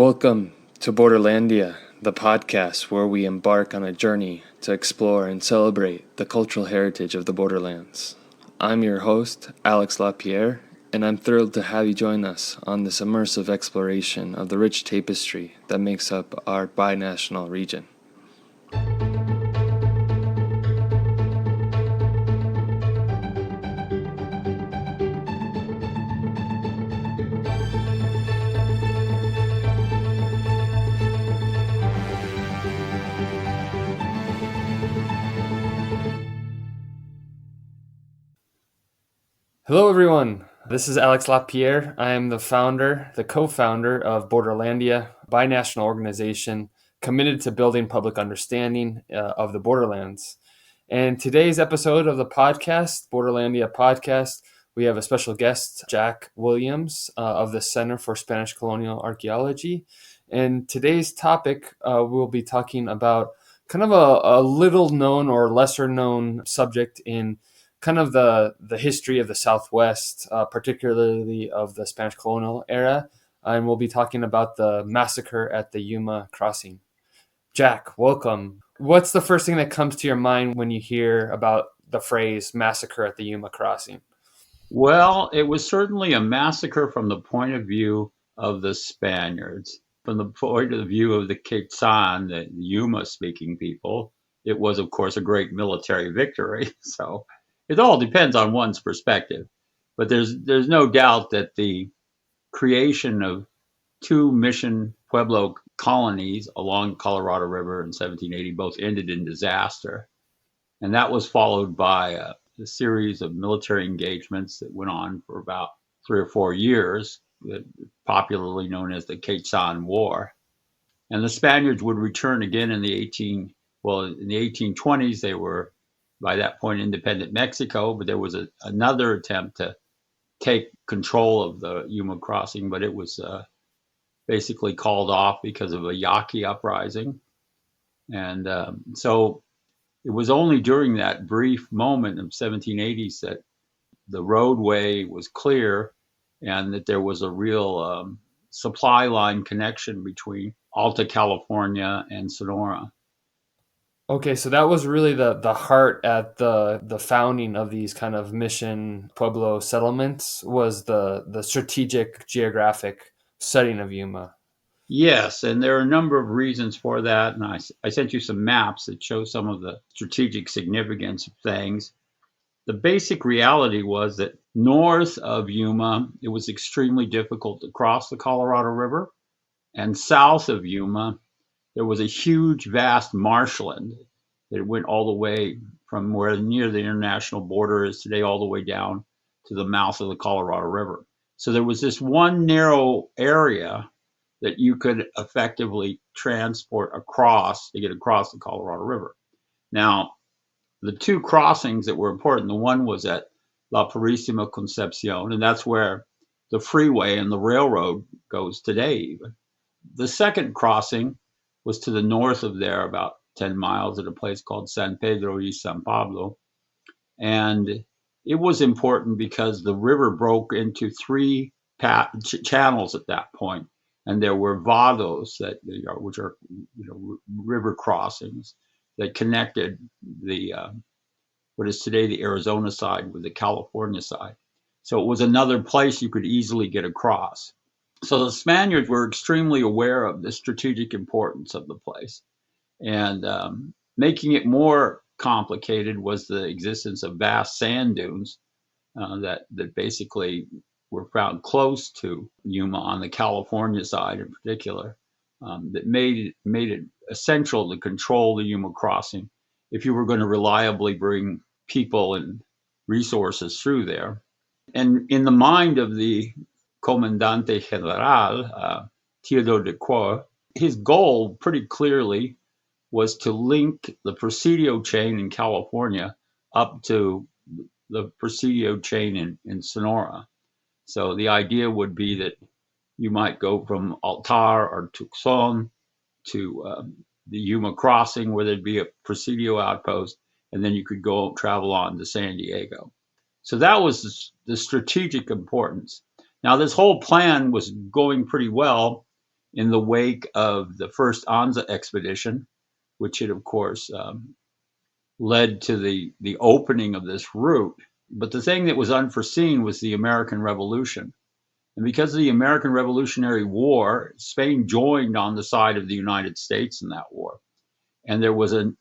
Welcome to Borderlandia, the podcast where we embark on a journey to explore and celebrate the cultural heritage of the Borderlands. I'm your host, Alex LaPierre, and I'm thrilled to have you join us on this immersive exploration of the rich tapestry that makes up our binational region. Hello everyone, this is Alex LaPierre. I am the co-founder of Borderlandia, a binational organization committed to building public understanding of the Borderlands. And today's episode of the podcast, Borderlandia Podcast, we have a special guest, Jack Williams of the Center for Spanish Colonial Archaeology. And today's topic, we'll be talking about kind of a little known or lesser known subject in kind of the history of the Southwest, particularly of the Spanish colonial era. And we'll be talking about the massacre at the Yuma crossing. Jack, welcome. What's the first thing that comes to your mind when you hear about the phrase massacre at the Yuma crossing? Well, it was certainly a massacre from the point of view of the Spaniards. From the point of view of the Quechans, the Yuma-speaking people, it was, of course, a great military victory. So it all depends on one's perspective. But there's no doubt that the creation of two mission Pueblo colonies along Colorado River in 1780 both ended in disaster. And that was followed by a series of military engagements that went on for about 3 or 4 years, popularly known as the Quechan War. And the Spaniards would return again in the 1820s. They were, by that point, independent Mexico, but there was another attempt to take control of the Yuma crossing, but it was basically called off because of a Yaqui uprising. And so it was only during that brief moment of 1780s that the roadway was clear and that there was a real supply line connection between Alta California and Sonora. Okay, so that was really the heart at the founding of these kind of mission Pueblo settlements was the strategic geographic setting of Yuma. Yes, and there are a number of reasons for that. And I sent you some maps that show some of the strategic significance of things. The basic reality was that north of Yuma, it was extremely difficult to cross the Colorado River. And south of Yuma, there was a huge, vast marshland that went all the way from where near the international border is today, all the way down to the mouth of the Colorado River. So there was this one narrow area that you could effectively transport across to get across the Colorado River. Now, the two crossings that were important, the one was at La Purísima Concepcion, and that's where the freeway and the railroad goes today even. The second crossing was to the north of there, about 10 miles, at a place called San Pedro y San Pablo. And it was important because the river broke into three channels at that point. And there were vados which are river crossings that connected the what is today the Arizona side with the California side. So it was another place you could easily get across. So the Spaniards were extremely aware of the strategic importance of the place. And making it more complicated was the existence of vast sand dunes that basically were found close to Yuma on the California side in particular, that made it essential to control the Yuma crossing if you were going to reliably bring people and resources through there. And in the mind of the Comandante General, Theodore de Queur, his goal pretty clearly was to link the Presidio chain in California up to the Presidio chain in Sonora. So the idea would be that you might go from Altar or Tucson to the Yuma crossing, where there'd be a Presidio outpost, and then you could go travel on to San Diego. So that was the strategic importance. Now, this whole plan was going pretty well in the wake of the first Anza expedition, which had, of course, led to the opening of this route. But the thing that was unforeseen was the American Revolution. And because of the American Revolutionary War, Spain joined on the side of the United States in that war. And there was an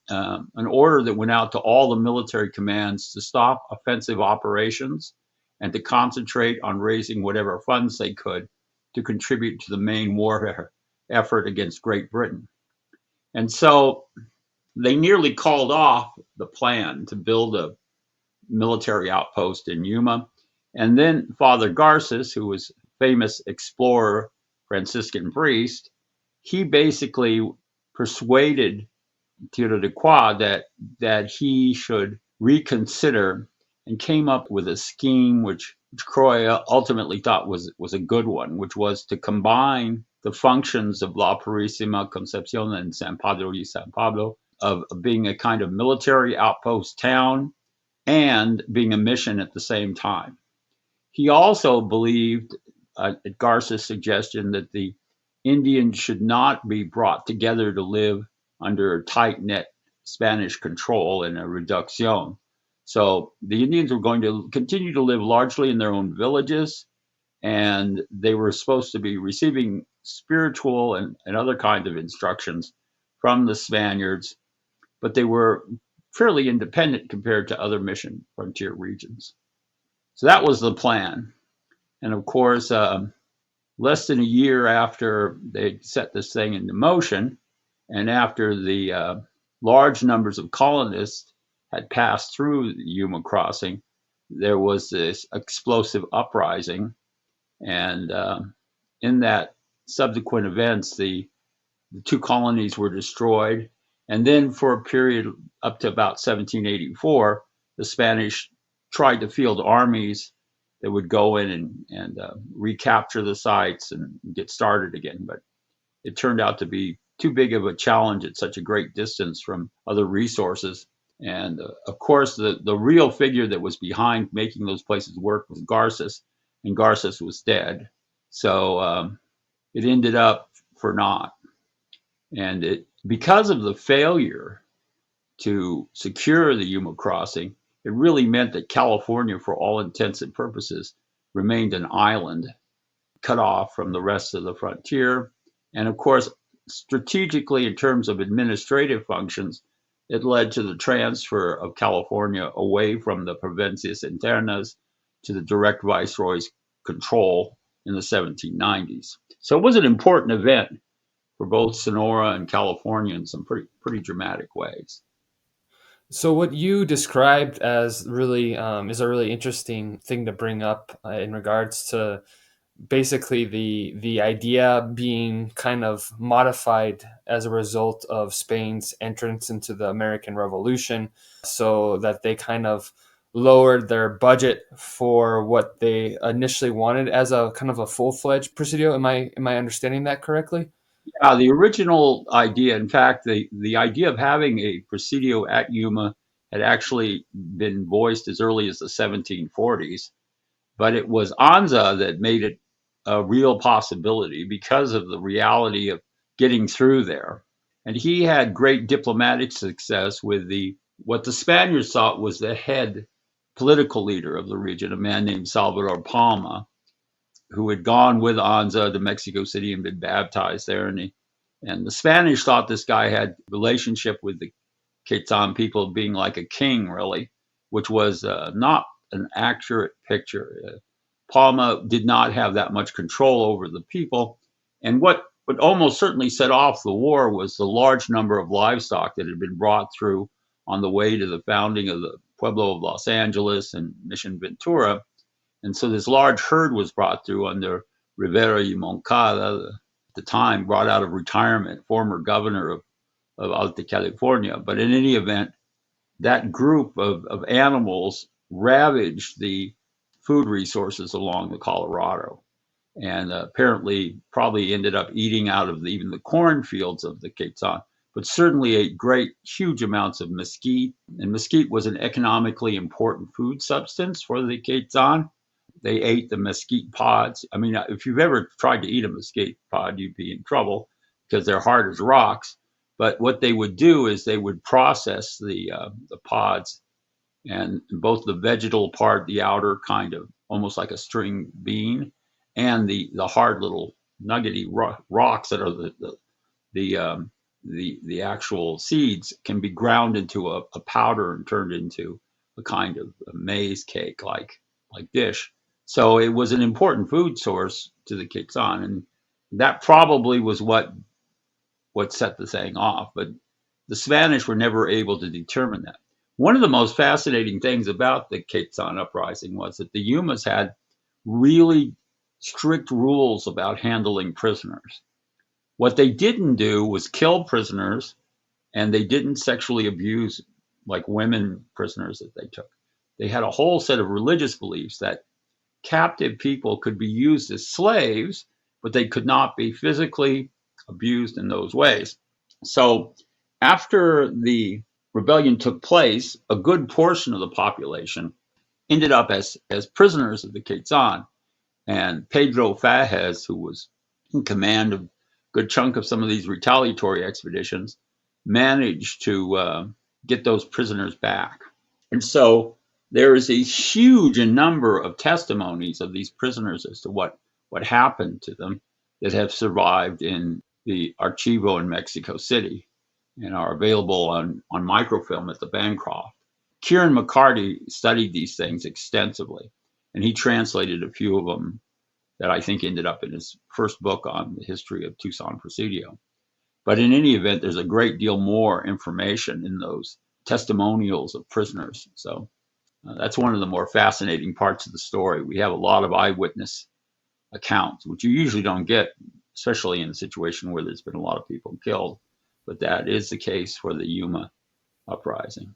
order that went out to all the military commands to stop offensive operations and to concentrate on raising whatever funds they could to contribute to the main war effort against Great Britain. And so they nearly called off the plan to build a military outpost in Yuma. And then Father Garces, who was a famous explorer, Franciscan priest, he basically persuaded Tiro de Qua that he should reconsider and came up with a scheme which Croix ultimately thought was a good one, which was to combine the functions of La Purísima Concepción and San Pedro y San Pablo of being a kind of military outpost town and being a mission at the same time. He also believed, at Garces' suggestion, that the Indians should not be brought together to live under tight-knit Spanish control in a reducción. So the Indians were going to continue to live largely in their own villages, and they were supposed to be receiving spiritual and other kinds of instructions from the Spaniards, but they were fairly independent compared to other mission frontier regions. So that was the plan. And of course, less than a year after they set this thing into motion, and after the large numbers of colonists had passed through the Yuma crossing, there was this explosive uprising. And in that subsequent events, the two colonies were destroyed. And then for a period up to about 1784, the Spanish tried to field armies that would go in and recapture the sites and get started again. But it turned out to be too big of a challenge at such a great distance from other resources. And of course, the real figure that was behind making those places work was Garces, and Garces was dead. So it ended up for naught. And because of the failure to secure the Yuma crossing, it really meant that California, for all intents and purposes, remained an island cut off from the rest of the frontier. And of course, strategically, in terms of administrative functions, it led to the transfer of California away from the Provincias Internas to the direct viceroy's control in the 1790s. So it was an important event for both Sonora and California in some pretty dramatic ways. So what you described as really is a really interesting thing to bring up in regards to basically the idea being kind of modified as a result of Spain's entrance into the American Revolution, so that they kind of lowered their budget for what they initially wanted as a kind of a full-fledged presidio. Am I understanding that correctly? Yeah, the original idea, in fact, the idea of having a presidio at Yuma had actually been voiced as early as the 1740s, but it was Anza that made it a real possibility because of the reality of getting through there. And he had great diplomatic success with what the Spaniards thought was the head political leader of the region, a man named Salvador Palma, who had gone with Anza to Mexico City and been baptized there. And the Spanish thought this guy had relationship with the Quechans people being like a king, really, which was not an accurate picture. Palma did not have that much control over the people. And what would almost certainly set off the war was the large number of livestock that had been brought through on the way to the founding of the Pueblo of Los Angeles and Mission Ventura. And so this large herd was brought through under Rivera y Moncada, at the time brought out of retirement, former governor of Alta California. But in any event, that group of animals ravaged the food resources along the Colorado, and apparently probably ended up eating out of even the cornfields of the Quechans, but certainly ate huge amounts of mesquite. And mesquite was an economically important food substance for the Quechans. They ate the mesquite pods. I mean, if you've ever tried to eat a mesquite pod, you'd be in trouble because they're hard as rocks. But what they would do is they would process the pods, and both the vegetal part, the outer kind of almost like a string bean, and the hard little nuggety rocks that are the the actual seeds can be ground into a powder and turned into a kind of a maize cake like dish. So it was an important food source to the Quechans, and that probably was what set the thing off. But the Spanish were never able to determine that. One of the most fascinating things about the Quechan uprising was that the Yumas had really strict rules about handling prisoners. What they didn't do was kill prisoners, and they didn't sexually abuse like women prisoners that they took. They had a whole set of religious beliefs that captive people could be used as slaves, but they could not be physically abused in those ways. So after the rebellion took place, a good portion of the population ended up as prisoners of the Quezon. And Pedro Fages, who was in command of a good chunk of some of these retaliatory expeditions, managed to get those prisoners back. And so there is a huge number of testimonies of these prisoners as to what happened to them that have survived in the archivo in Mexico City and are available on microfilm at the Bancroft. Kieran McCarty studied these things extensively, and he translated a few of them that I think ended up in his first book on the history of Tucson Presidio. But in any event, there's a great deal more information in those testimonials of prisoners. So that's one of the more fascinating parts of the story. We have a lot of eyewitness accounts, which you usually don't get, especially in a situation where there's been a lot of people killed. But that is the case for the Yuma uprising.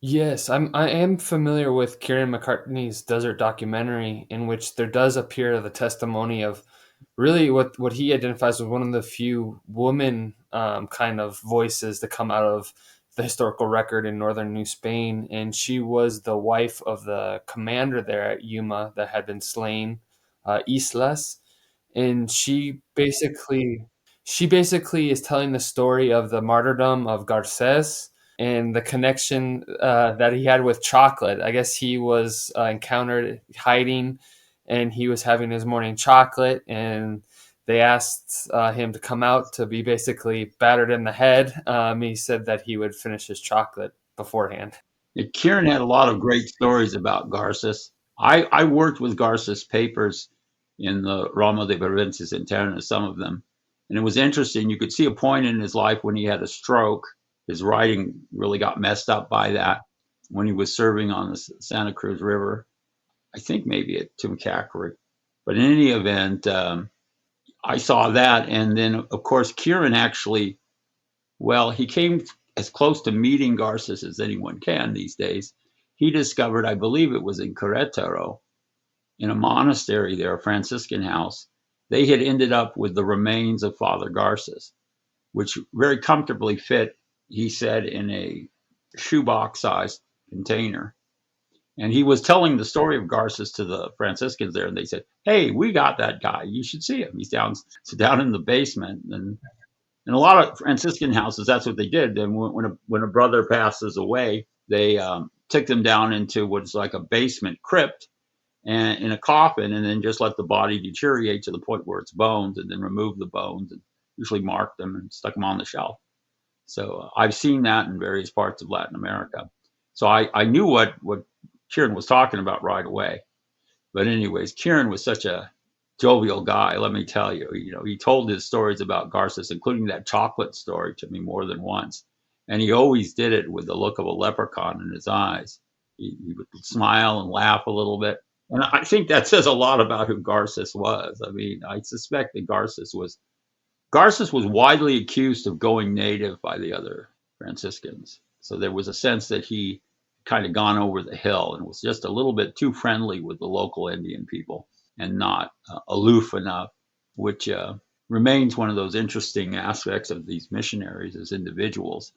Yes, I am familiar with Kieran McCartney's Desert documentary, in which there does appear the testimony of really what he identifies as one of the few woman kind of voices to come out of the historical record in northern New Spain, and she was the wife of the commander there at Yuma that had been slain, Islas, and she basically is telling the story of the martyrdom of Garces and the connection that he had with chocolate. I guess he was encountered hiding, and he was having his morning chocolate, and they asked him to come out to be basically battered in the head. He said that he would finish his chocolate beforehand. Kieran had a lot of great stories about Garces. I worked with Garces papers in the Rama de Provincias Internas, some of them. And it was interesting. You could see a point in his life when he had a stroke. His writing really got messed up by that when he was serving on the Santa Cruz River. I think maybe at Tumcacori. But in any event, I saw that. And then, of course, Kieran actually, well, he came as close to meeting Garces as anyone can these days. He discovered, I believe it was in Querétaro, in a monastery there, a Franciscan house, they had ended up with the remains of Father Garces, which very comfortably fit, he said, in a shoebox sized container. And he was telling the story of Garces to the Franciscans there, and they said, "Hey, we got that guy. You should see him. He's down in the basement." And in a lot of Franciscan houses, that's what they did. And when a brother passes away, they took them down into what's like a basement crypt and in a coffin, and then just let the body deteriorate to the point where it's bones, and then remove the bones and usually mark them and stuck them on the shelf. So I've seen that in various parts of Latin America. So I knew what Kieran was talking about right away. But anyways, Kieran was such a jovial guy, let me tell you. You know, he told his stories about Garces, including that chocolate story, to me more than once. And he always did it with the look of a leprechaun in his eyes. He would smile and laugh a little bit. And I think that says a lot about who Garces was. I mean, I suspect that Garces was widely accused of going native by the other Franciscans. So there was a sense that he kind of gone over the hill and was just a little bit too friendly with the local Indian people and not aloof enough, which remains one of those interesting aspects of these missionaries as individuals.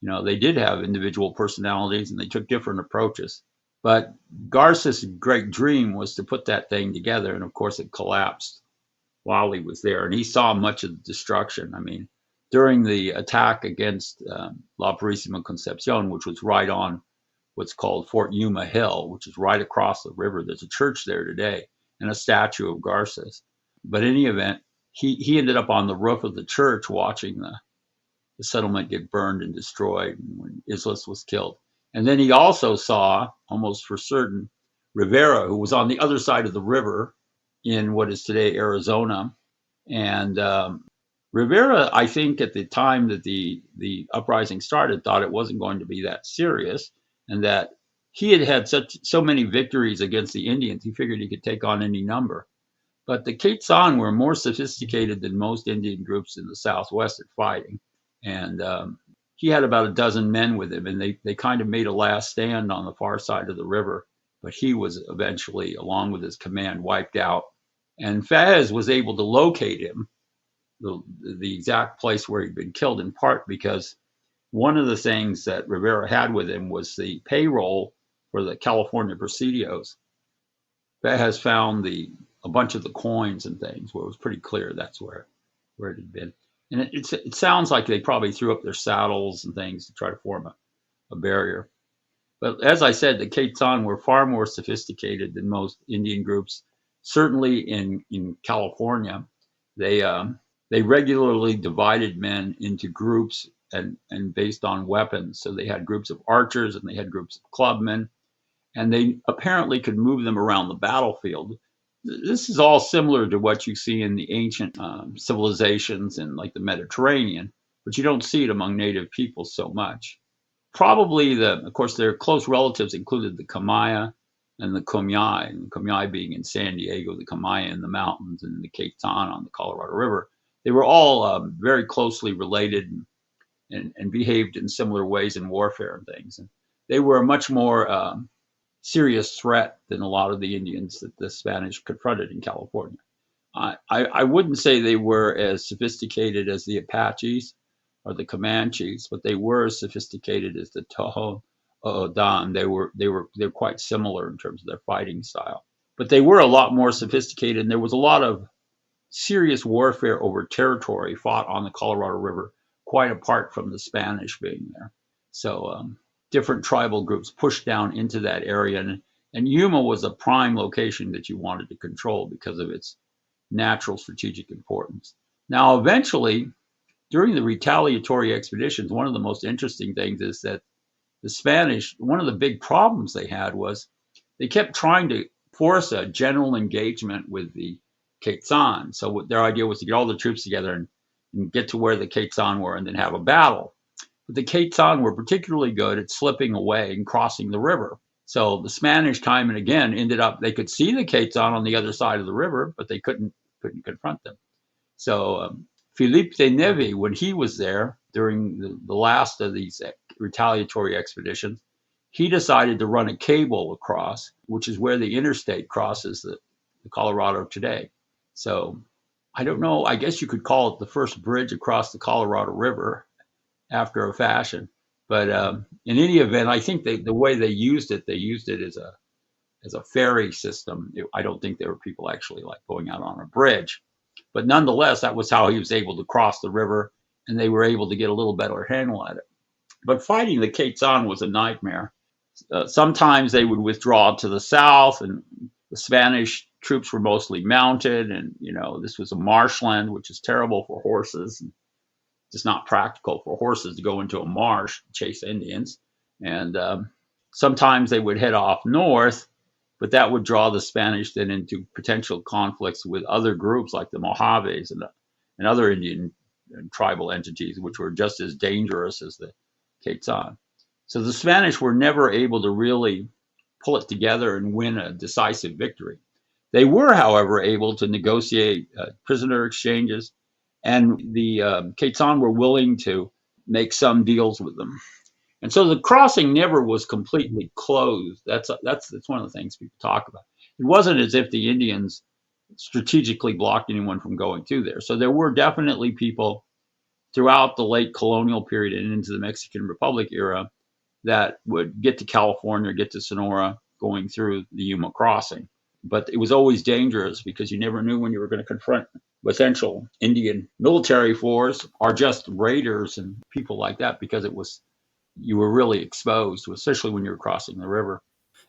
You know, they did have individual personalities and they took different approaches. But Garces' great dream was to put that thing together, and of course it collapsed while he was there, and he saw much of the destruction. I mean, during the attack against La Purísima Concepcion, which was right on what's called Fort Yuma Hill, which is right across the river. There's a church there today and a statue of Garces. But in any event, he ended up on the roof of the church watching the settlement get burned and destroyed when Islas was killed. And then he also saw, almost for certain, Rivera, who was on the other side of the river in what is today Arizona. And Rivera, I think at the time that the uprising started, thought it wasn't going to be that serious, and that he had had so many victories against the Indians, he figured he could take on any number. But the Quechans were more sophisticated than most Indian groups in the Southwest at fighting. And he had about a dozen men with him, and they kind of made a last stand on the far side of the river. But he was eventually, along with his command, wiped out. And Fez was able to locate him, the exact place where he'd been killed, in part because one of the things that Rivera had with him was the payroll for the California presidios. Fez found a bunch of the coins and things where it was pretty clear that's where it had been. And it sounds like they probably threw up their saddles and things to try to form a barrier. But as I said, the Quechans were far more sophisticated than most Indian groups. Certainly in California, they regularly divided men into groups and based on weapons. So they had groups of archers and they had groups of clubmen, and they apparently could move them around the battlefield. This is all similar to what you see in the ancient civilizations in like the Mediterranean, but you don't see it among native peoples so much. Probably of course, their close relatives included the Camaya and the Comiai, and the Comiai being in San Diego, the Camaya in the mountains, and the Quechans on the Colorado River. They were all very closely related and behaved in similar ways in warfare and things. And they were a much more serious threat than a lot of the Indians that the Spanish confronted in California. I wouldn't say they were as sophisticated as the Apaches or the Comanches, but they were as sophisticated as the Tohono O'odham. They're quite similar in terms of their fighting style, but they were a lot more sophisticated, and there was a lot of serious warfare over territory fought on the Colorado River, quite apart from the Spanish being there. So different tribal groups pushed down into that area, and Yuma was a prime location that you wanted to control because of its natural strategic importance. Now, eventually, during the retaliatory expeditions, one of the most interesting things is that the Spanish, one of the big problems they had was they kept trying to force a general engagement with the Quechans. So their idea was to get all the troops together and get to where the Quechans were and then have a battle. But the Quechans were particularly good at slipping away and crossing the river. So the Spanish time and again ended up, they could see the Quechans on the other side of the river, but they couldn't confront them. So Felipe de Neve, when he was there during the last of these retaliatory expeditions, he decided to run a cable across, which is where the interstate crosses the Colorado today. So I don't know, I guess you could call it the first bridge across the Colorado River after a fashion. But in any event, I think the way they used it as a ferry system. I don't think there were people actually like going out on a bridge. But nonetheless, that was how he was able to cross the river, and they were able to get a little better handle at it. But fighting the Quechans was a nightmare. Sometimes they would withdraw to the south, and the Spanish troops were mostly mounted, and this was a marshland, which is terrible for horses. And just not practical for horses to go into a marsh and chase Indians. And sometimes they would head off north, but that would draw the Spanish then into potential conflicts with other groups like the Mojaves and other Indian and tribal entities, which were just as dangerous as the Quechans. So the Spanish were never able to really pull it together and win a decisive victory. They were, however, able to negotiate prisoner exchanges, and the Quechans were willing to make some deals with them. And so the crossing never was completely closed. That's one of the things people talk about. It wasn't as if the Indians strategically blocked anyone from going through there. So there were definitely people throughout the late colonial period and into the Mexican Republic era that would get to California, get to Sonora, going through the Yuma crossing. But it was always dangerous because you never knew when you were going to confront potential Indian military force or just raiders and people like that, because you were really exposed, especially when you were crossing the river.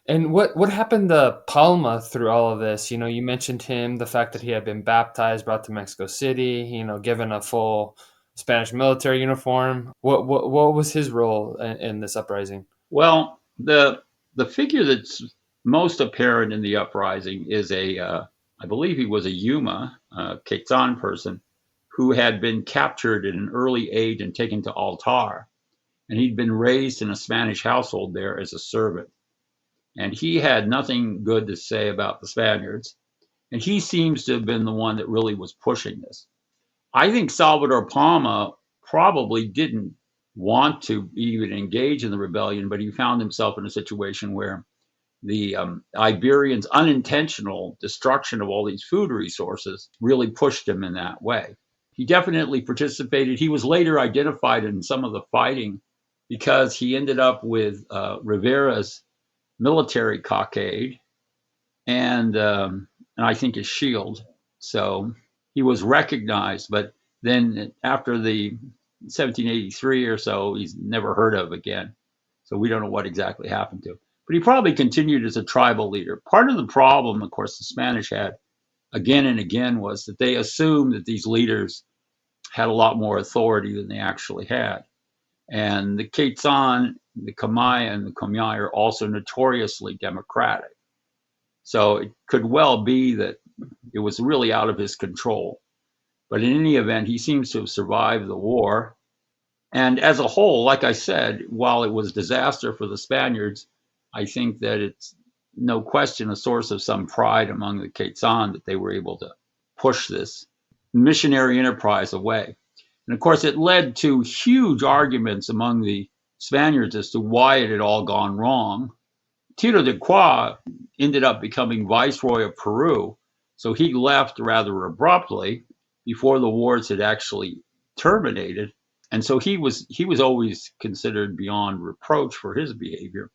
And what happened to Palma through all of this? You know, you mentioned him, the fact that he had been baptized, brought to Mexico City, you know, given a full Spanish military uniform. What was his role in this uprising? Well, the figure that's most apparent in the uprising is I believe he was a Yuma, Quechans person, who had been captured at an early age and taken to Altar, and he'd been raised in a Spanish household there as a servant. And he had nothing good to say about the Spaniards, and he seems to have been the one that really was pushing this. I think Salvador Palma probably didn't want to even engage in the rebellion, but he found himself in a situation where the Iberians' unintentional destruction of all these food resources really pushed him in that way. He definitely participated. He was later identified in some of the fighting because he ended up with Rivera's military cockade and I think his shield. So he was recognized, but then after the 1783 or so, he's never heard of again. So we don't know what exactly happened to him. But he probably continued as a tribal leader. Part of the problem, of course, the Spanish had again and again was that they assumed that these leaders had a lot more authority than they actually had. And the Quetzan, the Kamai, and the Komai are also notoriously democratic. So it could well be that it was really out of his control. But in any event, he seems to have survived the war. And as a whole, like I said, while it was disaster for the Spaniards, I think that it's no question a source of some pride among the Quetzan that they were able to push this missionary enterprise away. And of course, it led to huge arguments among the Spaniards as to why it had all gone wrong. Tito de Qua ended up becoming viceroy of Peru, so he left rather abruptly before the wars had actually terminated, and so he was always considered beyond reproach for his behavior.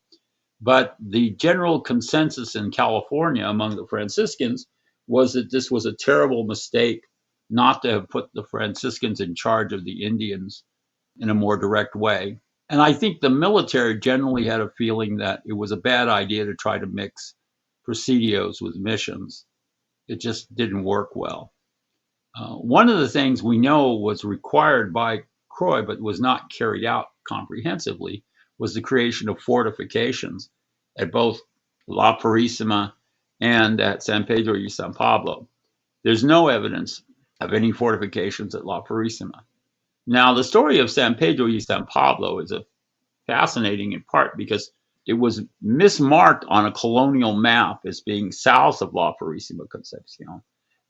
But the general consensus in California among the Franciscans was that this was a terrible mistake not to have put the Franciscans in charge of the Indians in a more direct way. And I think the military generally had a feeling that it was a bad idea to try to mix presidios with missions. It just didn't work well. One of the things we know was required by Croix, but was not carried out comprehensively, was the creation of fortifications at both La Purísima and at San Pedro y San Pablo. There's no evidence of any fortifications at La Purísima. Now, the story of San Pedro y San Pablo is fascinating in part because it was mismarked on a colonial map as being south of La Purísima Concepcion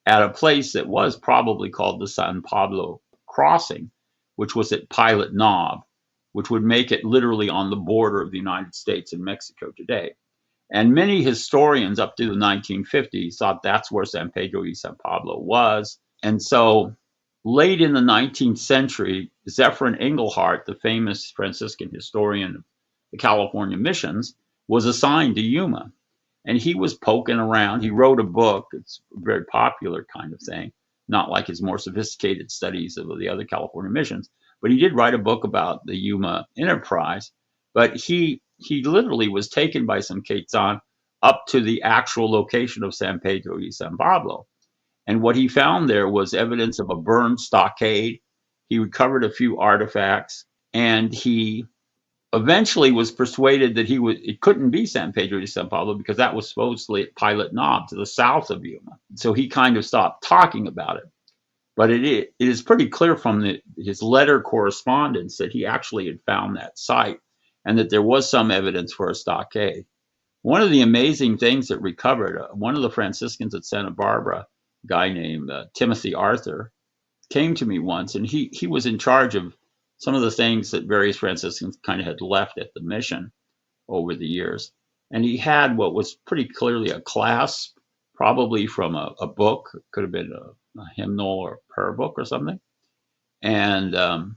at a place that was probably called the San Pablo Crossing, which was at Pilot Knob, which would make it literally on the border of the United States and Mexico today. And many historians up to the 1950s thought that's where San Pedro y San Pablo was. And so late in the 19th century, Zephyrin Engelhardt, the famous Franciscan historian of the California missions, was assigned to Yuma. And he was poking around. He wrote a book. It's a very popular kind of thing, not like his more sophisticated studies of the other California missions. But he did write a book about the Yuma enterprise. But he literally was taken by some Quetzan up to the actual location of San Pedro y San Pablo. And what he found there was evidence of a burned stockade. He recovered a few artifacts, and he eventually was persuaded that it couldn't be San Pedro de San Pablo because that was supposedly at Pilot Knob to the south of Yuma. So he kind of stopped talking about it. But it is pretty clear from his letter correspondence that he actually had found that site and that there was some evidence for a stockade. One of the amazing things that recovered, one of the Franciscans at Santa Barbara, a guy named Timothy Arthur, came to me once, and he was in charge of some of the things that various Franciscans kind of had left at the mission over the years. And he had what was pretty clearly a clasp, probably from a book. It could have been a hymnal or prayer book or something. And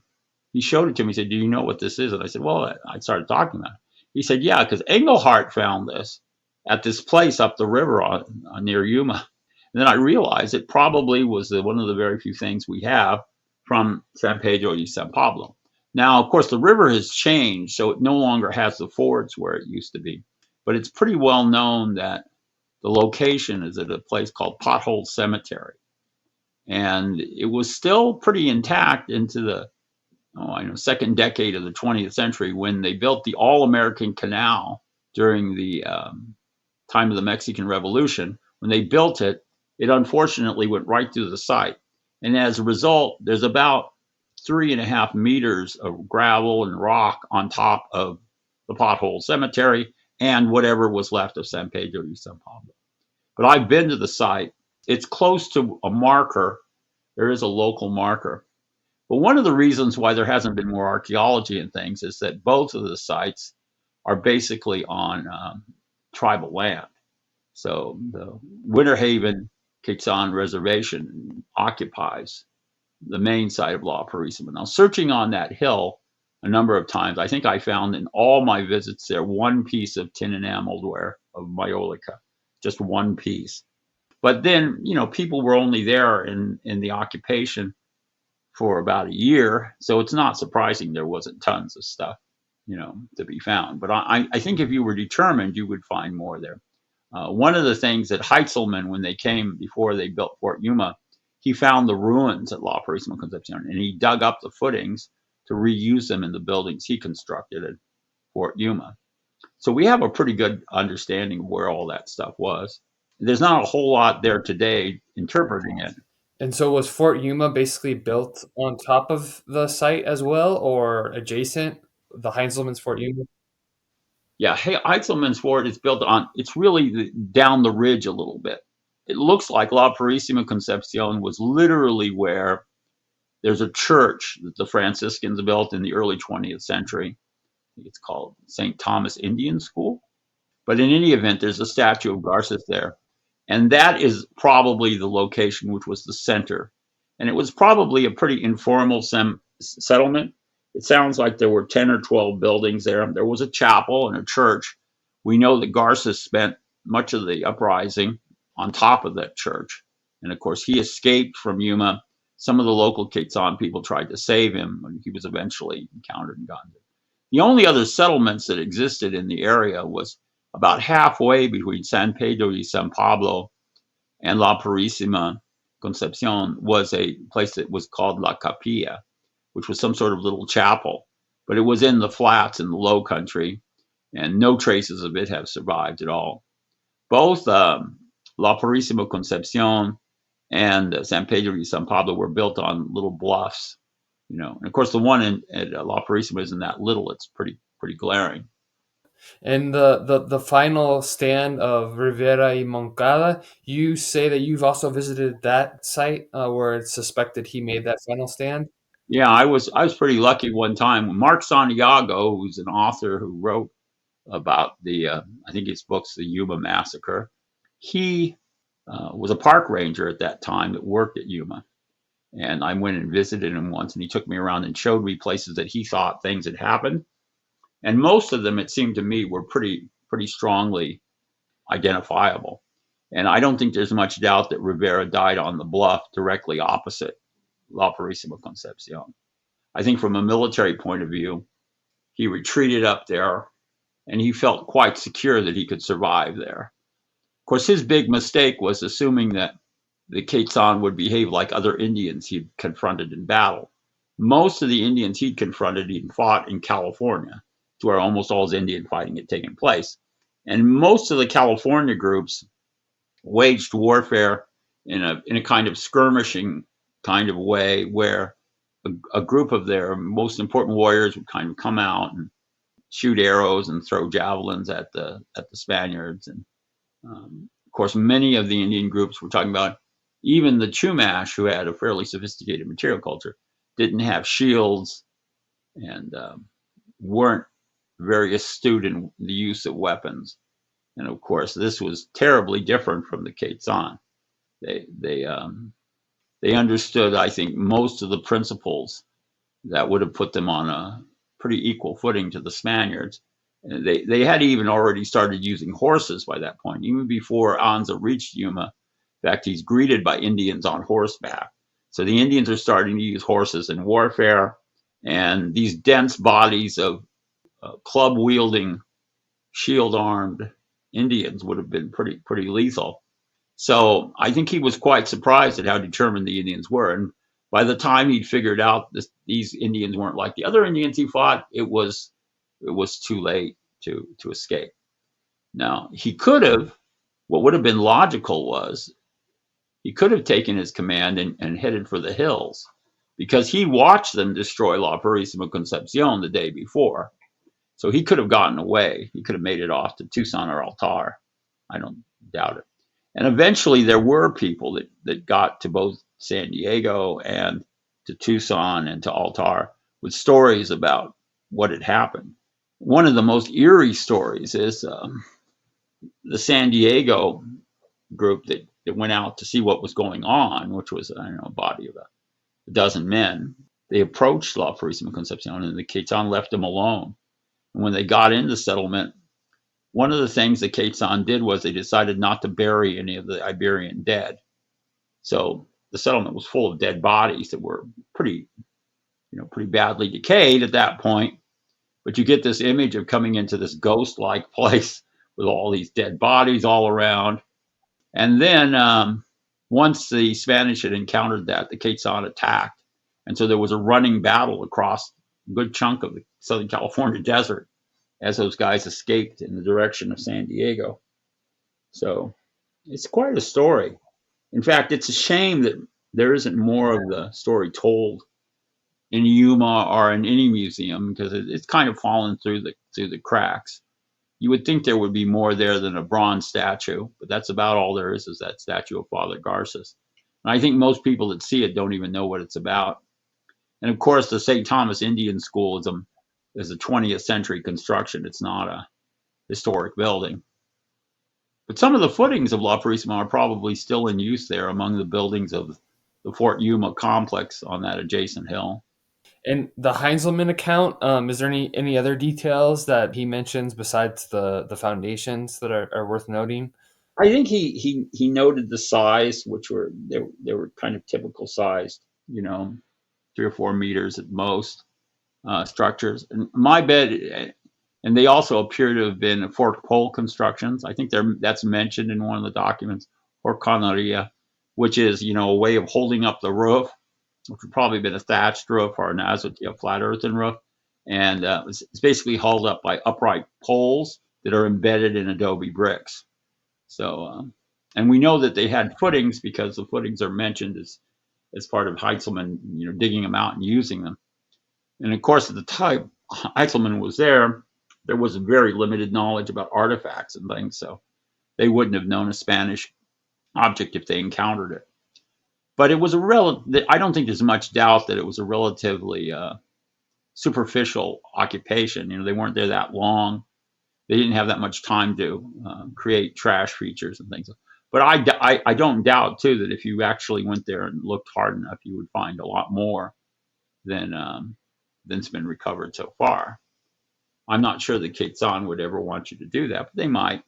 he showed it to me. He said, "Do you know what this is?" And I said, "Well," I started talking about it. He said, "Yeah, because Engelhardt found this." at this place up the river near Yuma. And then I realized it probably was one of the very few things we have from San Pedro y San Pablo. Now, of course, the river has changed, so it no longer has the fords where it used to be. But it's pretty well known that the location is at a place called Pothole Cemetery. And it was still pretty intact into the second decade of the 20th century when they built the All American Canal during the time of the Mexican Revolution. When they built it, it unfortunately went right through the site. And as a result, there's about 3.5 meters of gravel and rock on top of the Pothole Cemetery and whatever was left of San Pedro y San Pablo. But I've been to the site. It's close to a marker. There is a local marker. But one of the reasons why there hasn't been more archaeology and things is that both of the sites are basically on tribal land. So the Winter Haven Quechan Reservation occupies the main site of La Purísima. Now, searching on that hill a number of times, I think I found in all my visits there one piece of tin enameled ware of Maiolica, just one piece. But then, people were only there in the occupation for about a year, so it's not surprising there wasn't tons of stuff, to be found. But I think if you were determined, you would find more there. One of the things that Heitzelman, when they came before they built Fort Yuma, he found the ruins at La Purísima Concepcion, and he dug up the footings to reuse them in the buildings he constructed at Fort Yuma. So we have a pretty good understanding of where all that stuff was. There's not a whole lot there today interpreting it. And so was Fort Yuma basically built on top of the site as well, or adjacent? The Heinzelman's Fort Yuma? Yeah, Heitzelman's fort is built on, it's really down the ridge a little bit. It looks like La Purísima Concepcion was literally where there's a church that the Franciscans built in the early 20th century. I think it's called St. Thomas Indian School. But in any event, there's a statue of Garces there. And that is probably the location which was the center. And it was probably a pretty informal settlement. It sounds like there were 10 or 12 buildings there. There was a chapel and a church. We know that Garces spent much of the uprising on top of that church. And of course, he escaped from Yuma. Some of the local Quechan people tried to save him, and he was eventually encountered and gotten. The only other settlements that existed in the area was about halfway between San Pedro y San Pablo and La Purísima Concepcion was a place that was called La Capilla, which was some sort of little chapel. But it was in the flats in the low country, and no traces of it have survived at all. Both La Purísima Concepcion and San Pedro y San Pablo were built on little bluffs, And of course, the one at La Purísima isn't that little; it's pretty glaring. And the final stand of Rivera y Moncada, you say that you've also visited that site where it's suspected he made that final stand? Yeah, I was pretty lucky one time. Mark Santiago, who's an author who wrote about I think his book's the Yuma Massacre. He was a park ranger at that time that worked at Yuma. And I went and visited him once, and he took me around and showed me places that he thought things had happened. And most of them, it seemed to me, were pretty strongly identifiable. And I don't think there's much doubt that Rivera died on the bluff directly opposite La Purísima Concepcion. I think from a military point of view, he retreated up there, and he felt quite secure that he could survive there. Of course, his big mistake was assuming that the Quechan would behave like other Indians he'd confronted in battle. Most of the Indians he'd confronted, he'd fought in California, to where almost all his Indian fighting had taken place. And most of the California groups waged warfare in a kind of skirmishing kind of way, where a group of their most important warriors would kind of come out and shoot arrows and throw javelins at the Spaniards. And of course, many of the Indian groups we're talking about, even the Chumash, who had a fairly sophisticated material culture, didn't have shields and weren't very astute in the use of weapons. And of course, this was terribly different from the Quechan. They understood, I think, most of the principles that would have put them on a pretty equal footing to the Spaniards. They had even already started using horses by that point, even before Anza reached Yuma. In fact, he's greeted by Indians on horseback. So the Indians are starting to use horses in warfare, and these dense bodies of club wielding, shield armed Indians would have been pretty lethal. So I think he was quite surprised at how determined the Indians were. And by the time he'd figured out these Indians weren't like the other Indians he fought, it was too late to escape. Now he could have. What would have been logical was he could have taken his command and headed for the hills, because he watched them destroy La Purísima Concepcion the day before. So he could have gotten away. He could have made it off to Tucson or Altar. I don't doubt it. And eventually there were people that got to both San Diego and to Tucson and to Altar with stories about what had happened. One of the most eerie stories is the San Diego group that went out to see what was going on, which was, I don't know, a body of a dozen men. They approached La Purísima Concepcion, and the Quechan left them alone. And when they got into the settlement, one of the things the Quechan did was they decided not to bury any of the Iberian dead. So the settlement was full of dead bodies that were pretty badly decayed at that point. But you get this image of coming into this ghost-like place with all these dead bodies all around. And then once the Spanish had encountered that, the Quechan attacked. And so there was a running battle across a good chunk of the Southern California desert as those guys escaped in the direction of San Diego. So it's quite a story. In fact, it's a shame that there isn't more of the story told in Yuma or in any museum, because it's kind of fallen through the cracks. You would think there would be more there than a bronze statue, but that's about all there is that statue of Father Garces. And I think most people that see it don't even know what it's about. And of course, the St. Thomas Indian School is a 20th century construction. It's not a historic building. But some of the footings of La Purísima are probably still in use there among the buildings of the Fort Yuma complex on that adjacent hill. And the Heinzelman account, is there any other details that he mentions besides the foundations that are worth noting? I think he noted the size, which they were kind of typical sized, 3 or 4 meters at most, structures. And my bet, and they also appear to have been forked pole constructions. I think that's mentioned in one of the documents, horcanaria, which is a way of holding up the roof, which would probably have been a thatched roof or an azotea flat earthen roof, and it's basically held up by upright poles that are embedded in adobe bricks. So, and we know that they had footings because the footings are mentioned as part of Heintzelman, digging them out and using them. And of course, at the time Heintzelman was there was very limited knowledge about artifacts and things, so they wouldn't have known a Spanish object if they encountered it. But it was I don't think there's much doubt that it was a relatively superficial occupation. They weren't there that long. They didn't have that much time to create trash features and things. But I don't doubt, too, that if you actually went there and looked hard enough, you would find a lot more than's been recovered so far. I'm not sure the Quechan would ever want you to do that, but they might.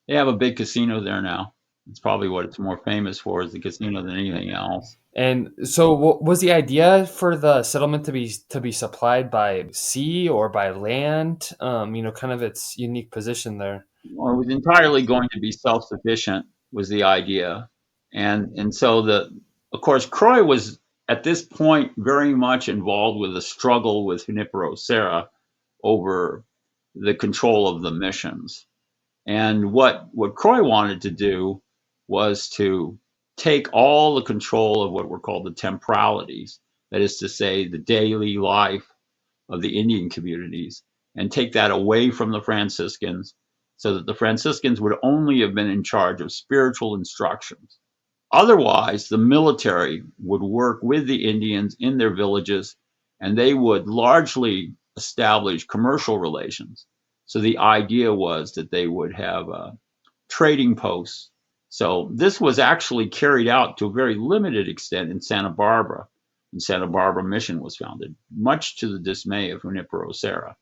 They have a big casino there now. It's probably what it's more famous for, is the casino, than anything else. And so, what was the idea for the settlement to be supplied by sea or by land? Kind of its unique position there. Well, it was entirely going to be self-sufficient, was the idea, and so of course, Croix was at this point very much involved with a struggle with Junipero Serra over the control of the missions. And what Croix wanted to do was to take all the control of what were called the temporalities, that is to say, the daily life of the Indian communities, and take that away from the Franciscans, so that the Franciscans would only have been in charge of spiritual instructions. Otherwise, the military would work with the Indians in their villages, and they would largely establish commercial relations. So the idea was that they would have trading posts. So this was actually carried out to a very limited extent in Santa Barbara. And Santa Barbara Mission was founded, much to the dismay of Junipero Serra.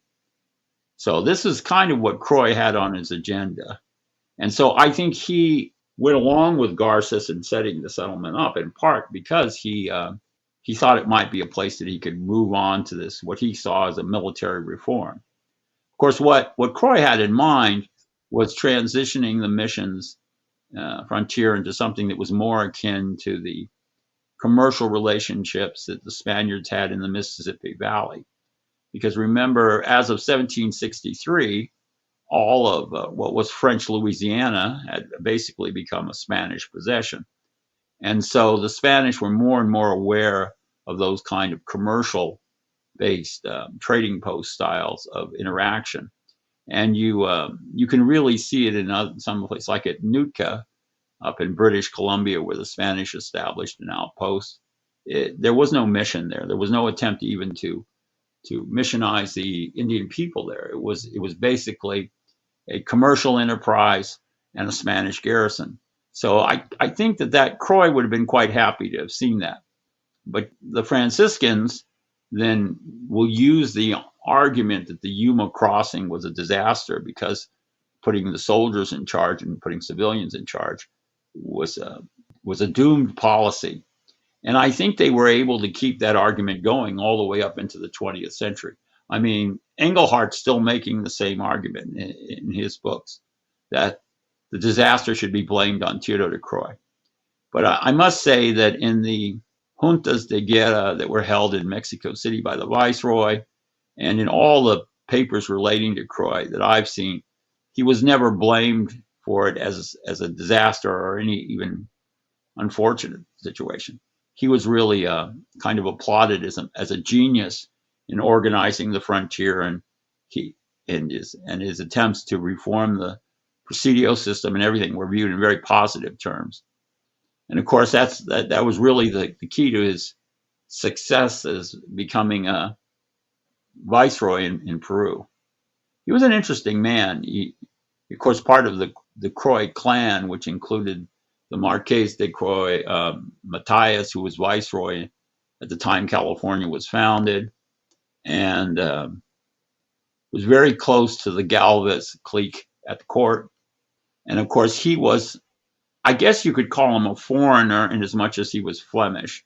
So this is kind of what Croix had on his agenda. And so I think he went along with Garces in setting the settlement up, in part because he thought it might be a place that he could move on to this, what he saw as a military reform. Of course, what Croix had in mind was transitioning the missions frontier into something that was more akin to the commercial relationships that the Spaniards had in the Mississippi Valley. Because remember, as of 1763, all of what was French Louisiana had basically become a Spanish possession. And so the Spanish were more and more aware of those kind of commercial based trading post styles of interaction. And you can really see it in some places, like at Nootka up in British Columbia, where the Spanish established an outpost. There was no mission there. There was no attempt even to missionize the Indian people there. It was basically a commercial enterprise and a Spanish garrison. So I think that Croix would have been quite happy to have seen that. But the Franciscans then will use the argument that the Yuma crossing was a disaster because putting the soldiers in charge and putting civilians in charge was a doomed policy. And I think they were able to keep that argument going all the way up into the 20th century. I mean, Englehart's still making the same argument in his books that the disaster should be blamed on Tiro de Croix. But I must say that in the juntas de guerra that were held in Mexico City by the viceroy, and in all the papers relating to Croix that I've seen, he was never blamed for it as a disaster or any even unfortunate situation. He was really kind of applauded as a genius in organizing the frontier, and his attempts to reform the presidio system and everything were viewed in very positive terms. And of course, that was really the key to his success as becoming a viceroy in Peru. He was an interesting man. He, of course, part of the Croix clan, which included the Marqués de Croix, Matthias, who was viceroy at the time California was founded, and was very close to the Galvez clique at the court. And of course, he was, I guess you could call him a foreigner in as much as he was Flemish.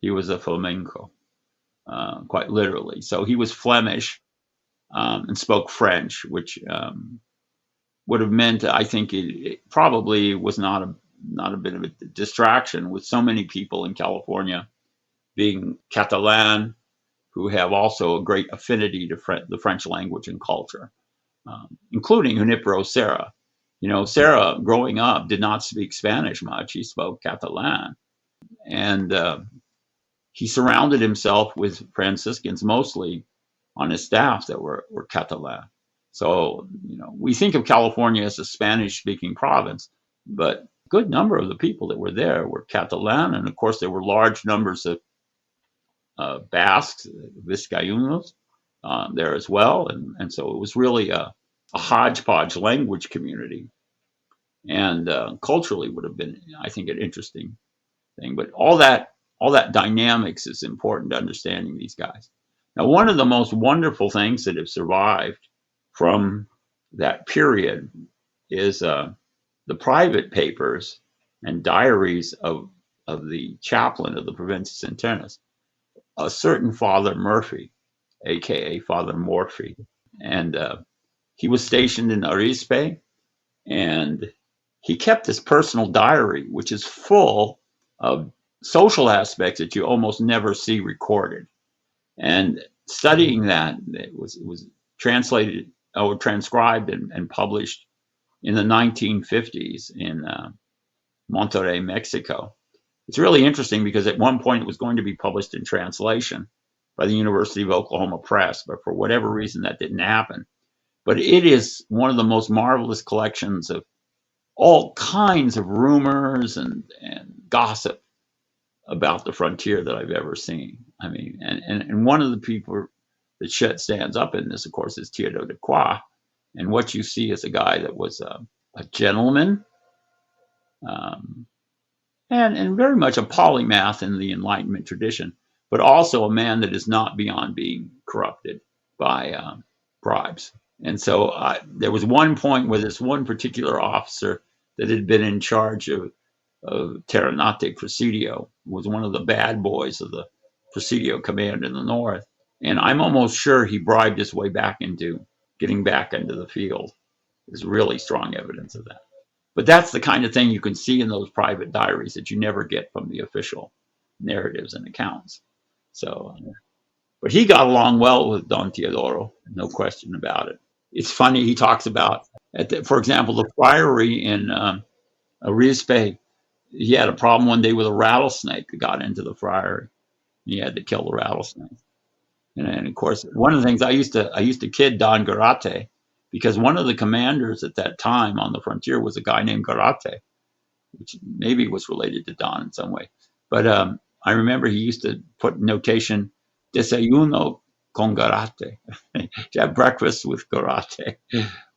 He was a flamenco, quite literally. So he was Flemish and spoke French, which would have meant, I think, it probably was not a bit of a distraction with so many people in California being Catalan, who have also a great affinity to the French language and culture, including Junipero Serra. You know, Serra, growing up, did not speak Spanish much. He spoke Catalan. And he surrounded himself with Franciscans, mostly on his staff, that were Catalan. So, you know, we think of California as a Spanish-speaking province, but a good number of the people that were there were Catalan. And of course, there were large numbers of Basques, Vizcaínos, there as well. And so it was really a hodgepodge language community, and culturally would have been, I think, an interesting thing. But all that dynamics is important to understanding these guys. Now, one of the most wonderful things that have survived from that period is the private papers and diaries of the chaplain of the Provincias Internas, a certain Father Murphy, aka Father Morphy. And he was stationed in Arizpe, and he kept this personal diary, which is full of social aspects that you almost never see recorded. And studying that, it was translated or transcribed and published in the 1950s in Monterrey, Mexico. It's really interesting because at one point it was going to be published in translation by the University of Oklahoma Press, but for whatever reason that didn't happen. But it is one of the most marvelous collections of all kinds of rumors and gossip about the frontier that I've ever seen. I mean, and one of the people that stands up in this, of course, is Tiro de Croix. And what you see is a guy that was a gentleman, and very much a polymath in the Enlightenment tradition, but also a man that is not beyond being corrupted by bribes. And so there was one point where this one particular officer that had been in charge of Terranate Presidio was one of the bad boys of the Presidio command in the north. And I'm almost sure he bribed his way back into getting back into the field. There's really strong evidence of that. But that's the kind of thing you can see in those private diaries that you never get from the official narratives and accounts. So, but he got along well with Don Teodoro, no question about it. It's funny, he talks about, for example, the friary in Arizpe. He had a problem one day with a rattlesnake that got into the friary. He had to kill the rattlesnake. And of course, one of the things I used to kid Don Garate because one of the commanders at that time on the frontier was a guy named Garate, which maybe was related to Don in some way. But I remember he used to put notation desayuno con Garate. To have breakfast with Garate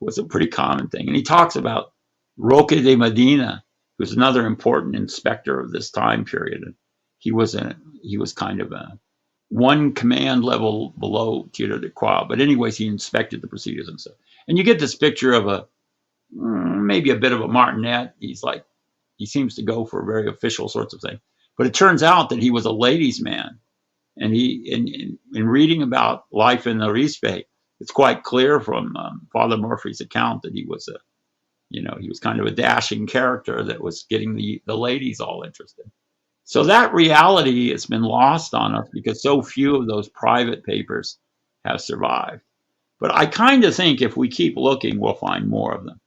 was a pretty common thing. And he talks about Roque de Medina, who's another important inspector of this time period. And he was kind of a one command level below Tiro de Croix. But anyways, he inspected the procedures and stuff. And you get this picture of maybe a bit of a martinet. He seems to go for very official sorts of things. But it turns out that he was a ladies' man. And in reading about life in the Arizpe, it's quite clear from Father Murphy's account that he was kind of a dashing character that was getting the ladies all interested. So that reality has been lost on us because so few of those private papers have survived. But I kind of think if we keep looking, we'll find more of them.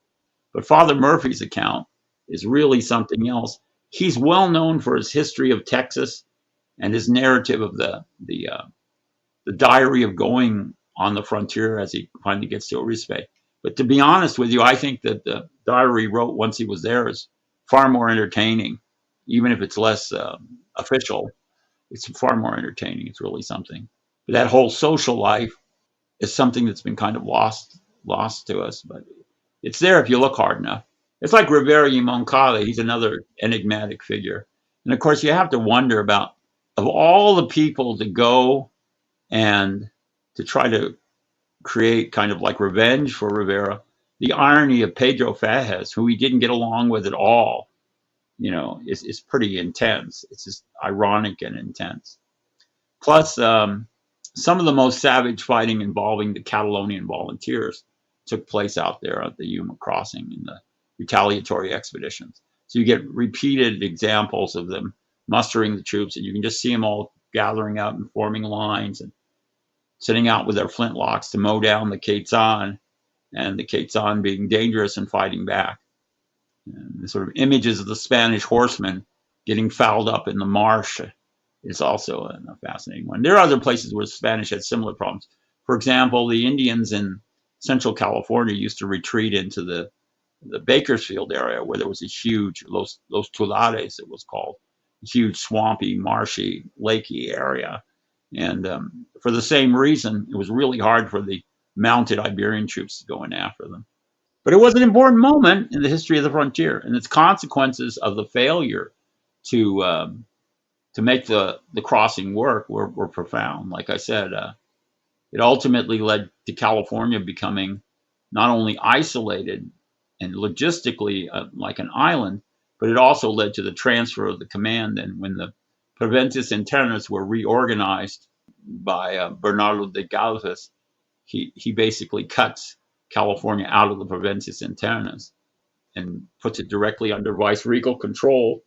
But Father Murphy's account is really something else. He's well known for his history of Texas and his narrative of the diary of going on the frontier as he finally gets to Arizpe. But to be honest with you, I think that the diary he wrote once he was there is far more entertaining, even if it's less official. It's far more entertaining. It's really something. But that whole social life is something that's been kind of lost to us, but it's there if you look hard enough. It's like Rivera y Moncada. He's another enigmatic figure. And of course, you have to wonder about, of all the people to go and to try to create kind of like revenge for Rivera, the irony of Pedro Fages, who he didn't get along with at all, is pretty intense. It's just ironic and intense. Plus, some of the most savage fighting involving the Catalonian volunteers took place out there at the Yuma crossing in the retaliatory expeditions. So you get repeated examples of them mustering the troops, and you can just see them all gathering out and forming lines and sitting out with their flintlocks to mow down the Quechans, and the Quechans being dangerous and fighting back. And the sort of images of the Spanish horsemen getting fouled up in the marsh is also a fascinating one. There are other places where Spanish had similar problems. For example, the Indians in Central California used to retreat into the Bakersfield area where there was a huge, Los Tulares it was called, huge swampy, marshy, lakey area. And for the same reason, it was really hard for the mounted Iberian troops to go in after them. But it was an important moment in the history of the frontier, and its consequences of the failure to make the crossing work were profound. Like I said, it ultimately led to California becoming not only isolated and logistically like an island, but it also led to the transfer of the command. And when the Provincias Internas were reorganized by Bernardo de Galvez, he basically cuts California out of the Provincias Internas and puts it directly under viceregal control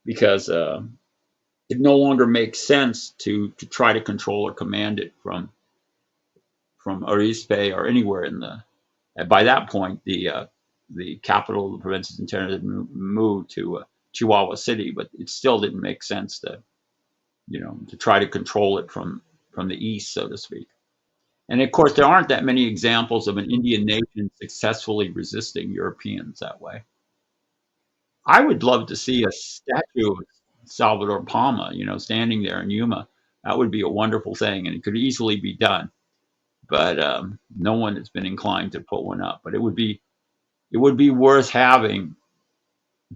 because it no longer makes sense to try to control or command it from Arizpe or anywhere in the. By that point, the capital of the Provincias Internas had moved to Chihuahua City, but it still didn't make sense to try to control it from the east, so to speak. And of course, there aren't that many examples of an Indian nation successfully resisting Europeans that way. I would love to see a statue of Salvador Palma, standing there in Yuma. That would be a wonderful thing, and it could easily be done. But no one has been inclined to put one up. But it would be worth having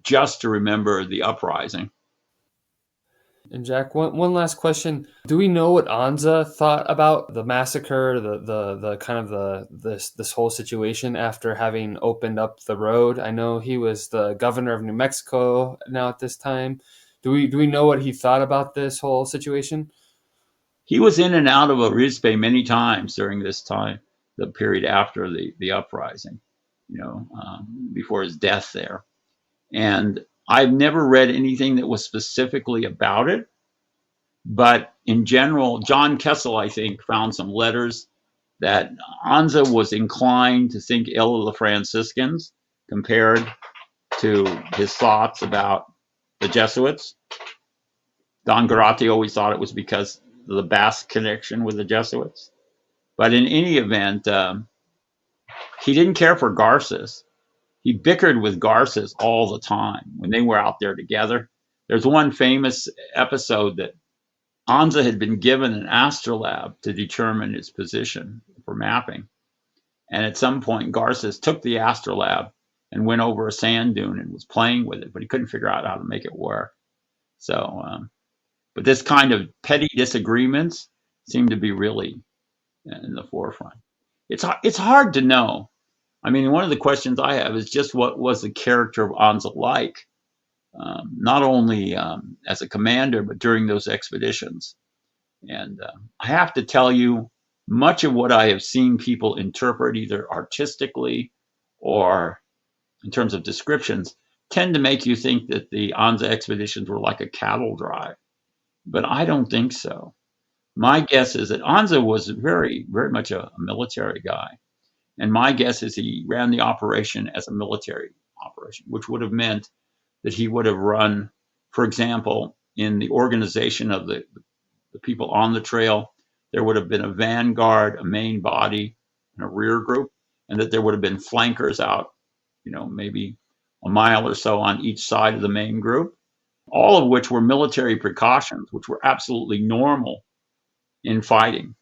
just to remember the uprising. And Jack, one last question. Do we know what Anza thought about the massacre, the kind of this whole situation after having opened up the road? I know he was the governor of New Mexico now at this time. Do we know what he thought about this whole situation? He was in and out of Arizpe many times during this time, the period after the uprising, before his death there. And I've never read anything that was specifically about it. But in general, John Kessel, I think, found some letters that Anza was inclined to think ill of the Franciscans compared to his thoughts about the Jesuits. Don Garate always thought it was because of the Basque connection with the Jesuits. But in any event, he didn't care for Garces. He bickered with Garces all the time when they were out there together. There's one famous episode that Anza had been given an astrolabe to determine its position for mapping. And at some point, Garces took the astrolabe and went over a sand dune and was playing with it, but he couldn't figure out how to make it work. So, but this kind of petty disagreements seem to be really in the forefront. It's hard to know. I mean, one of the questions I have is just what was the character of Anza like, not only as a commander, but during those expeditions. And I have to tell you, much of what I have seen people interpret, either artistically or in terms of descriptions, tend to make you think that the Anza expeditions were like a cattle drive. But I don't think so. My guess is that Anza was very, very much a military guy. And my guess is he ran the operation as a military operation, which would have meant that he would have run, for example, in the organization of the people on the trail, there would have been a vanguard, a main body, and a rear group, and that there would have been flankers out, maybe a mile or so on each side of the main group, all of which were military precautions, which were absolutely normal in fighting.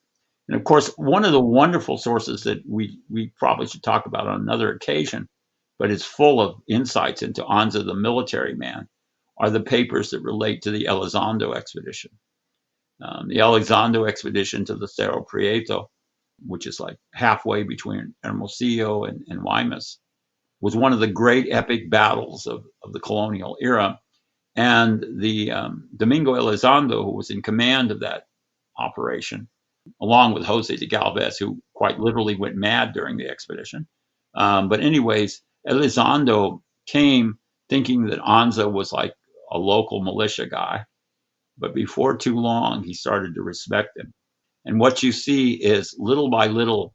And of course, one of the wonderful sources that we probably should talk about on another occasion, but it's full of insights into Anza, the military man, are the papers that relate to the Elizondo expedition. The Elizondo expedition to the Cerro Prieto, which is like halfway between Hermosillo and Guaymas, was one of the great epic battles of the colonial era. And the Domingo Elizondo, who was in command of that operation, along with Jose de Galvez, who quite literally went mad during the expedition. But anyways, Elizondo came thinking that Anza was like a local militia guy. But before too long, he started to respect him. And what you see is little by little,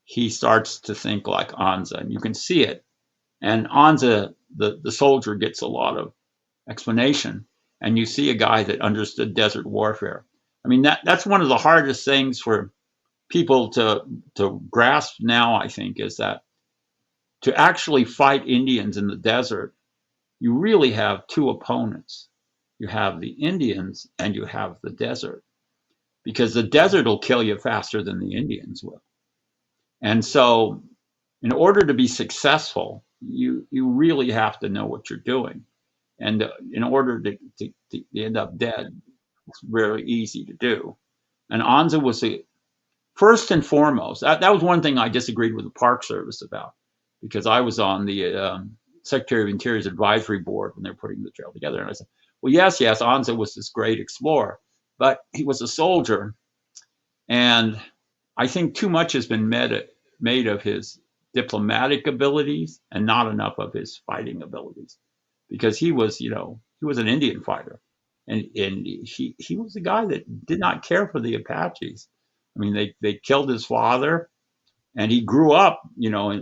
he starts to think like Anza, and you can see it. And Anza, the soldier, gets a lot of explanation, and you see a guy that understood desert warfare. I mean, that's one of the hardest things for people to grasp now, I think, is that to actually fight Indians in the desert, you really have two opponents. You have the Indians and you have the desert, because the desert will kill you faster than the Indians will. And so, in order to be successful, you really have to know what you're doing. And in order to end up dead, it's very easy to do. And Anza was first and foremost, that was one thing I disagreed with the Park Service about, because I was on the Secretary of Interior's advisory board when they were putting the trail together. And I said, well, yes, Anza was this great explorer, but he was a soldier. And I think too much has been made of his diplomatic abilities and not enough of his fighting abilities, because he was an Indian fighter. And he was a guy that did not care for the Apaches. I mean, they killed his father, and he grew up,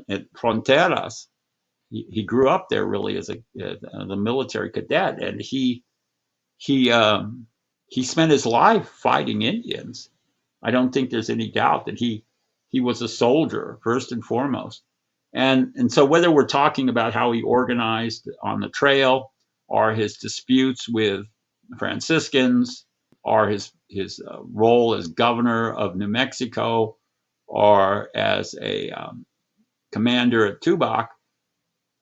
at Fronteras. He grew up there really as the military cadet, and he spent his life fighting Indians. I don't think there's any doubt that he was a soldier first and foremost. And so whether we're talking about how he organized on the trail, or his disputes with Franciscans, or his role as governor of New Mexico, or as a commander at Tubac,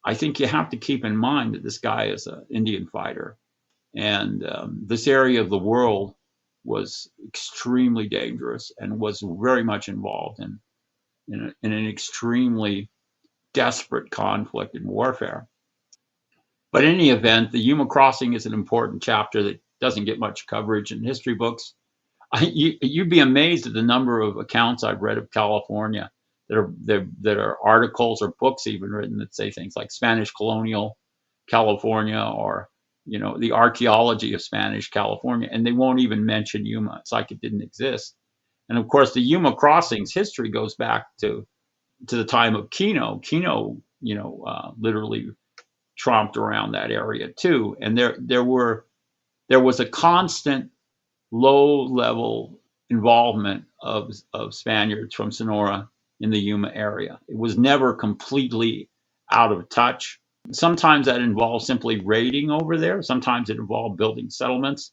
I think you have to keep in mind that this guy is an Indian fighter. And this area of the world was extremely dangerous and was very much involved in an extremely desperate conflict and warfare. But in any event, the Yuma Crossing is an important chapter that doesn't get much coverage in history books. You'd be amazed at the number of accounts I've read of California that are articles or books even written that say things like Spanish colonial California, or the archaeology of Spanish California, and they won't even mention Yuma. It's like it didn't exist. And of course, the Yuma Crossings history goes back to the time of Kino. Kino, literally tromped around that area too, and there was a constant low level involvement of Spaniards from Sonora in the Yuma area. It was never completely out of touch. Sometimes that involved simply raiding over there. Sometimes it involved building settlements.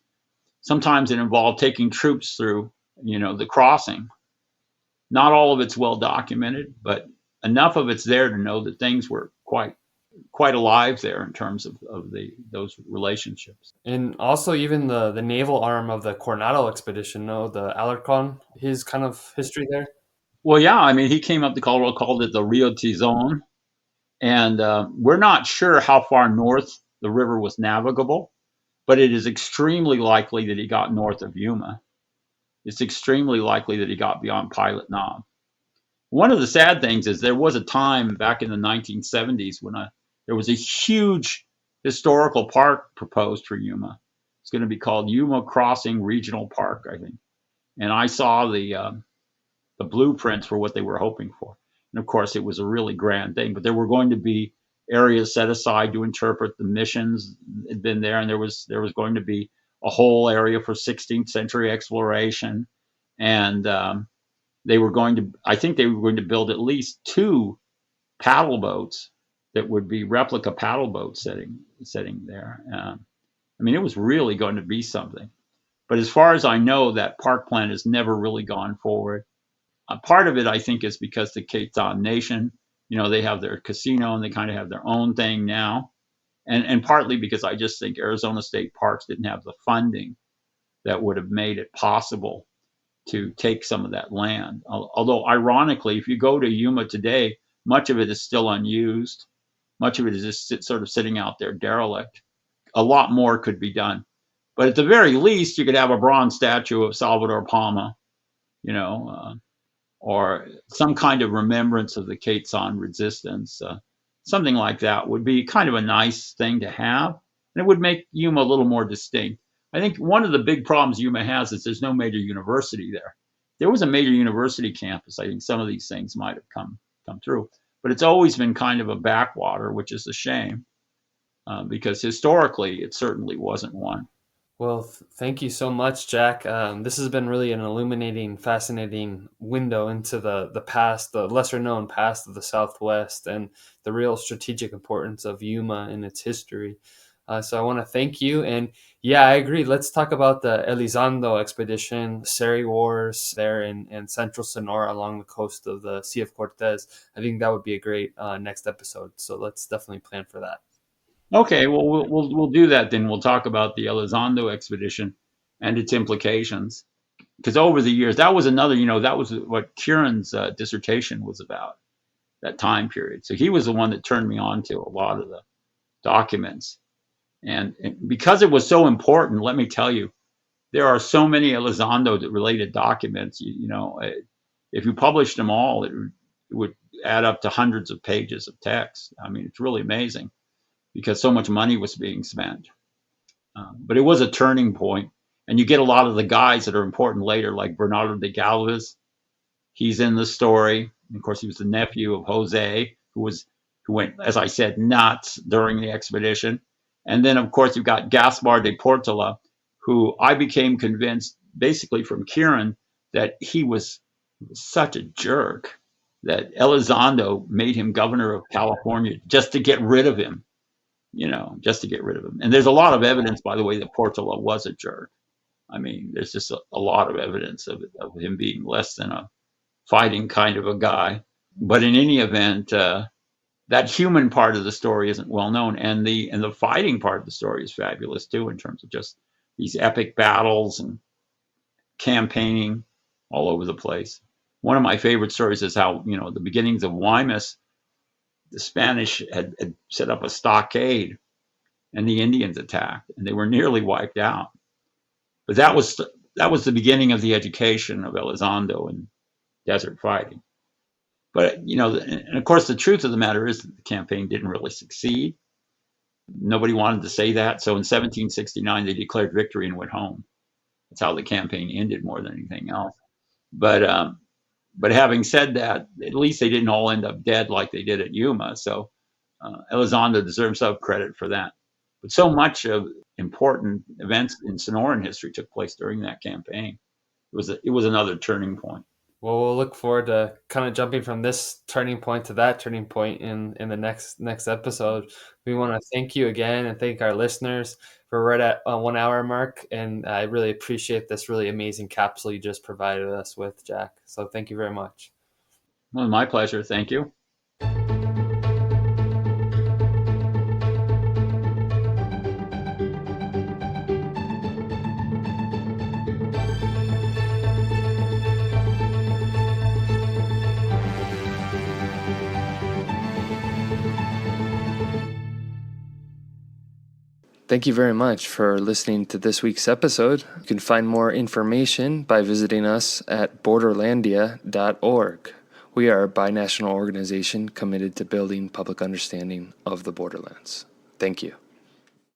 Sometimes it involved taking troops through, the crossing. Not all of it's well documented, but enough of it's there to know that things were quite alive there in terms of those relationships. And also, even the naval arm of the Coronado expedition, no, the Alarcon, his kind of history there. Well, yeah, I mean, he came up to Colorado, called it the Rio Tizon, and we're not sure how far north the river was navigable, but it is extremely likely that he got north of Yuma. It's extremely likely that he got beyond Pilot Knob. One of the sad things is there was a time back in the 1970s when there was a huge historical park proposed for Yuma. It's going to be called Yuma Crossing Regional Park, I think. And I saw the blueprints for what they were hoping for. And of course, it was a really grand thing, but there were going to be areas set aside to interpret the missions that had been there, and there was going to be a whole area for 16th century exploration, and I think they were going to build at least two paddle boats that would be replica paddle boats sitting there. I mean, it was really going to be something. But as far as I know, that park plan has never really gone forward. Part of it, I think, is because the Quechans Nation, they have their casino and they kind of have their own thing now. And partly because I just think Arizona State Parks didn't have the funding that would have made it possible to take some of that land. Although, ironically, if you go to Yuma today, much of it is still unused. Much of it is just sort of sitting out there derelict. A lot more could be done. But at the very least, you could have a bronze statue of Salvador Palma, you know, or some kind of remembrance of the Quechan resistance. Something like that would be kind of a nice thing to have, and it would make Yuma a little more distinct. I think one of the big problems Yuma has is there's no major university there. If there was a major university campus, I think some of these things might have come through. But it's always been kind of a backwater, which is a shame, because historically it certainly wasn't one. Well, thank you so much, Jack. This has been really an illuminating, fascinating window into the past, the lesser known past of the Southwest, and the real strategic importance of Yuma and its history. So I want to thank you. And yeah, I agree. Let's talk about the Elizondo expedition, Seri Wars there in central Sonora along the coast of the Sea of Cortez. I think that would be a great next episode. So let's definitely plan for that. Okay, well, we'll do that then. We'll talk about the Elizondo expedition and its implications. Because over the years, that was another, that was what Kieran's dissertation was about, that time period. So he was the one that turned me on to a lot of the documents. And because it was so important, let me tell you, there are so many Elizondo related documents. If you published them all, it would add up to hundreds of pages of text. I mean, it's really amazing because so much money was being spent. But it was a turning point, and you get a lot of the guys that are important later, like Bernardo de Galvez. He's in the story. And of course, he was the nephew of Jose, who went, as I said, nuts during the expedition. And then, of course, you've got Gaspar de Portola, who I became convinced, basically from Kieran, that he was such a jerk that Elizondo made him governor of California just to get rid of him. Just to get rid of him. And there's a lot of evidence, by the way, that Portola was a jerk. I mean, there's just a lot of evidence of him being less than a fighting kind of a guy. But in any event, that human part of the story isn't well known, and the fighting part of the story is fabulous too, in terms of just these epic battles and campaigning all over the place. One of my favorite stories is how, the beginnings of Guaymas, the Spanish had set up a stockade and the Indians attacked and they were nearly wiped out. But that was the beginning of the education of Elizondo in desert fighting. But, and of course, the truth of the matter is that the campaign didn't really succeed. Nobody wanted to say that. So in 1769, they declared victory and went home. That's how the campaign ended more than anything else. But having said that, at least they didn't all end up dead like they did at Yuma. So Elizondo deserves some credit for that. But so much of important events in Sonoran history took place during that campaign. It was another turning point. Well, we'll look forward to kind of jumping from this turning point to that turning point in the next episode. We want to thank you again and thank our listeners. We're right at a 1 hour mark, and I really appreciate this really amazing capsule you just provided us with, Jack. So thank you very much. Well, my pleasure. Thank you. Thank you very much for listening to this week's episode. You can find more information by visiting us at borderlandia.org. We are a binational organization committed to building public understanding of the borderlands. Thank you.